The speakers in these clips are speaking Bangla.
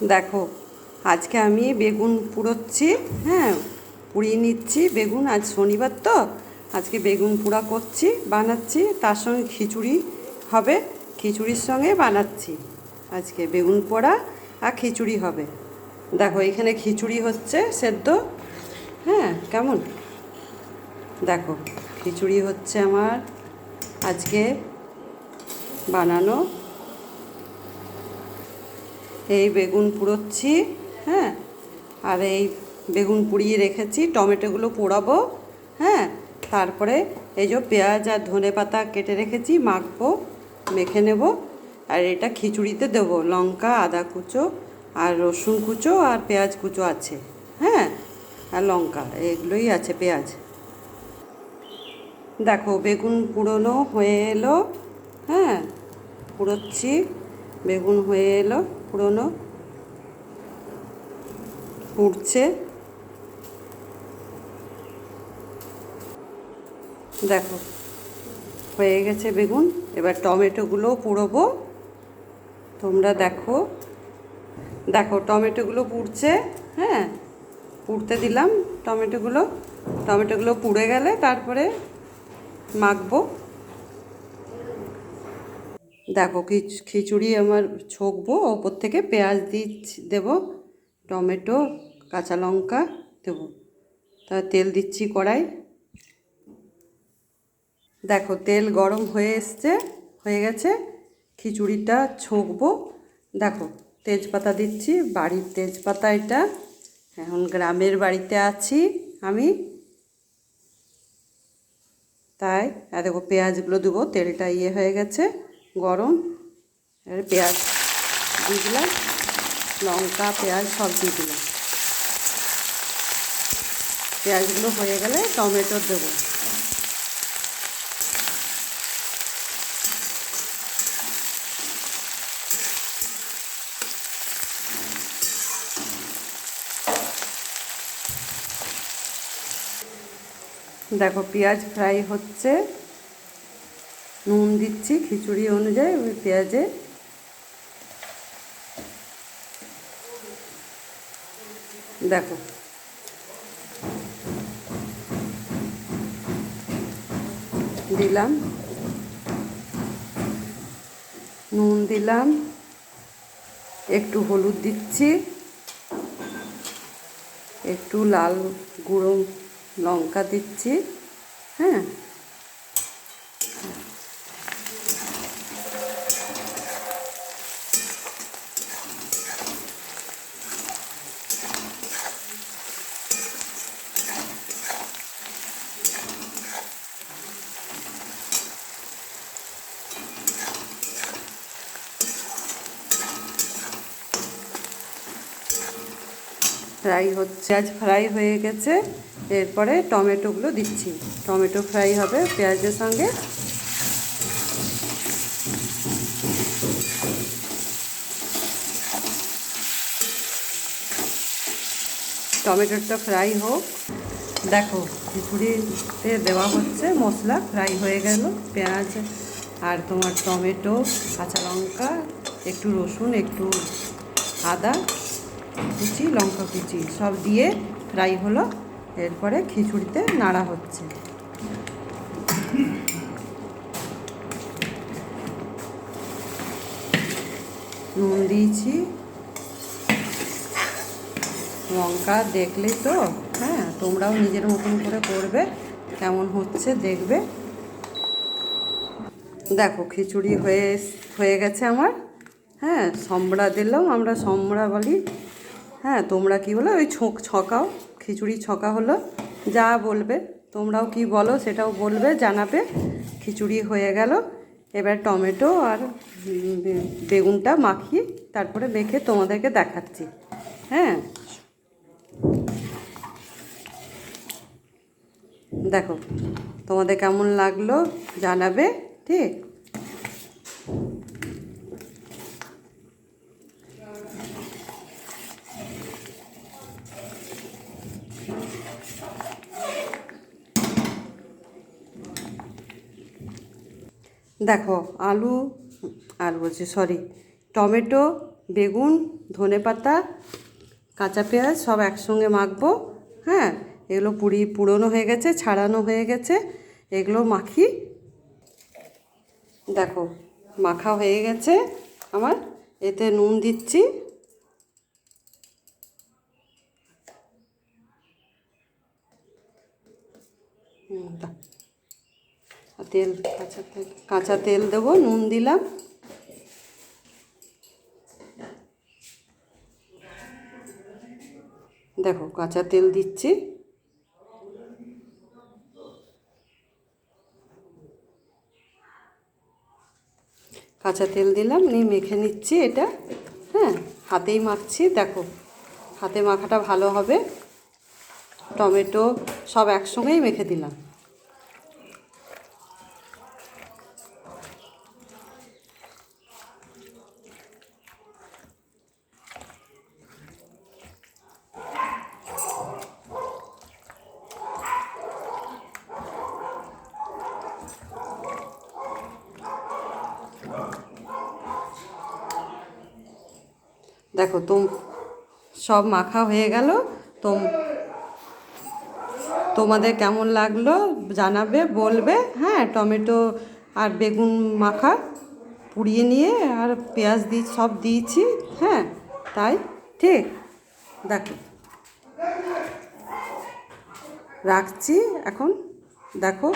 দেখো, আজকে আমি বেগুন পুড়োচ্ছি। হ্যাঁ, পুড়িয়ে নিচ্ছি বেগুন। আজ শনিবার তো, আজকে বেগুন পোড়া করছি, বানাচ্ছি। তার সঙ্গে খিচুড়ি হবে, খিচুড়ির সঙ্গে বানাচ্ছি। আজকে বেগুন পোড়া আর খিচুড়ি হবে। দেখো, এখানে খিচুড়ি হচ্ছে সেদ্ধ। হ্যাঁ, কেমন দেখো, খিচুড়ি হচ্ছে আমার আজকে বানানো। এই বেগুন পুড়োচ্ছি। হ্যাঁ, আর এই বেগুন পুড়িয়ে রেখেছি, টমেটোগুলো পোড়াবো। হ্যাঁ, তারপরে এই যে পেঁয়াজ আর ধনে পাতা কেটে রেখেছি, মাখবো, মেখে নেব। আর এটা খিচুড়িতে দেবো। লঙ্কা, আদা কুচো আর রসুন কুচো আর পেঁয়াজ কুচো আছে। হ্যাঁ, আর লঙ্কা, এগুলোই আছে, পেঁয়াজ। দেখো, বেগুন পুড়োনো হয়ে এলো। হ্যাঁ, পুড়োচ্ছি, বেগুন হয়ে এলো পুড়োনো, পুড়ছে। দেখো, হয়ে গেছে বেগুন। এবার টমেটোগুলো পুড়োবো। তোমরা দেখো, দেখো টমেটোগুলো পুড়ছে। হ্যাঁ, পুড়তে দিলাম টমেটোগুলো। টমেটোগুলো পুড়ে গেলে তারপরে মাখবো। দেখো, খিচুড়ি আমার ছকবো, ওপর থেকে পেঁয়াজ দেবো, টমেটো, কাঁচা লঙ্কা দেবো। তা তেল দিচ্ছি কড়াই। দেখো, তেল গরম হয়ে গেছে। খিচুড়িটা ছকবো। দেখো, তেজপাতা দিচ্ছি, বাড়ির তেজপাতা এটা। এখন গ্রামের বাড়িতে আছি আমি, তাই। আর দেখো, পেঁয়াজগুলো দেবো। তেলটা হয়ে গেছে গরম। এবার পেঁয়াজ দিয়ে দিলাম, লঙ্কা, পেঁয়াজ সব দিয়ে দিলাম। পেঁয়াজগুলো হয়ে গেলে টমেটো দেবো। দেখো, পেঁয়াজ ফ্রাই হচ্ছে। নুন দিচ্ছি খিচুড়ি অনুযায়ী ওই পেঁয়াজে। দেখো, দিলাম নুন, দিলাম একটু হলুদ দিচ্ছি, একটু লাল গুঁড়ো লঙ্কা দিচ্ছি। হ্যাঁ, ফ্রাই হচ্ছে, আজ ফ্রাই হয়ে গেছে। এরপরে টমেটোগুলো দিচ্ছি। টমেটো ফ্রাই হবে পেঁয়াজের সঙ্গে। টমেটোটা ফ্রাই হোক। দেখো, খিচুড়িতে দেওয়া হচ্ছে মশলা। ফ্রাই হয়ে গেল পেঁয়াজ আর তোমার টমেটো, কাঁচা লঙ্কা, একটু রসুন, একটু আদা কুচি, লঙ্কা কুচি সব দিয়ে ফ্রাই হলো। এরপরে খিচুড়িতে নাড়া হচ্ছে। নুন দিয়েছি, লঙ্কা দেখলেই তো। হ্যাঁ, তোমরাও নিজের মতন করে করবে, কেমন হচ্ছে দেখবে। দেখো, খিচুড়ি হয়ে গেছে আমার। হ্যাঁ, সম্বরা দিলাম, আমরা সম্বরা বলি। হ্যাঁ, তোমরা কি বলো? ওই ছকাও, খিচুড়ি ছকা হলো। যা বলবে, তোমরাও কি বলো সেটাও বলবে, জানাবে। খিচুড়ি হয়ে গেল। এবার টমেটো আর বেগুনটা মাখিয়ে তারপরে মেখে তোমাদেরকে দেখাচ্ছি। হ্যাঁ, দেখো, তোমাদের কেমন লাগলো জানাবে, ঠিক। দেখো, আলু আর বলছি, সরি, টমেটো, বেগুন ধনেপাতা, কাঁচা পেঁয়াজ সব একসঙ্গে মাখবো। হ্যাঁ, এগুলো পুরনো হয়ে গেছে, ছাড়ানো হয়ে গেছে, এগুলো মাখি। দেখো মাখা হয়ে গেছে আমার। এতে নুন দিচ্ছি, তেল, কাঁচা তেল দেবো, নুন দিলাম। দেখো কাঁচা তেল দিচ্ছি, কাঁচা তেল দিলাম, নিয়ে মেখে নিচ্ছি এটা। হ্যাঁ, হাতেই মাখছি। দেখো হাতে মাখাটা ভালো হবে। টমেটো সব একসঙ্গেই মেখে দিলাম। দেখো সব মাখা হয়ে গেল। তোমাদের কেমন লাগলো জানাবে, বলবে। হ্যাঁ, টমেটো আর বেগুন মাখা পুড়িয়ে নিয়ে আর পেঁয়াজ সব দিয়েছি। হ্যাঁ, তাই ঠিক। দেখো রাখছি এখন। দেখো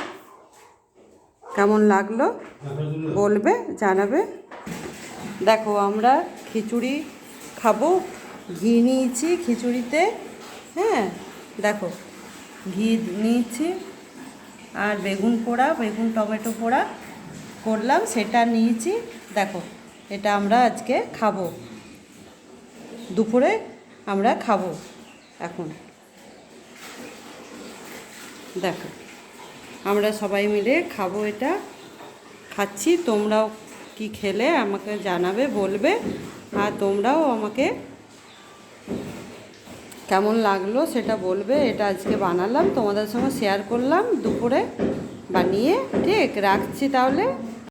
কেমন লাগলো বলবে, জানাবে। দেখো আমরা খিচুড়ি খাবো, ঘি নিয়েছি খিচুড়িতে। হ্যাঁ, দেখো ঘি নিয়েছি, আর বেগুন পোড়া, বেগুন টমেটো পোড়া করলাম, সেটা নিয়েছি। দেখো এটা আমরা আজকে খাবো, দুপুরে আমরা খাবো এখন। দেখো আমরা সবাই মিলে খাবো, এটা খাচ্ছি। তোমরাও কি খেলে আমাকে জানাবে, বলবে। আর তোমরাও আমাকে কেমন লাগলো সেটা বলবে। এটা আজকে বানালাম, তোমাদের সঙ্গে শেয়ার করলাম দুপুরে বানিয়ে। ঠিক, রাখছি তাহলে।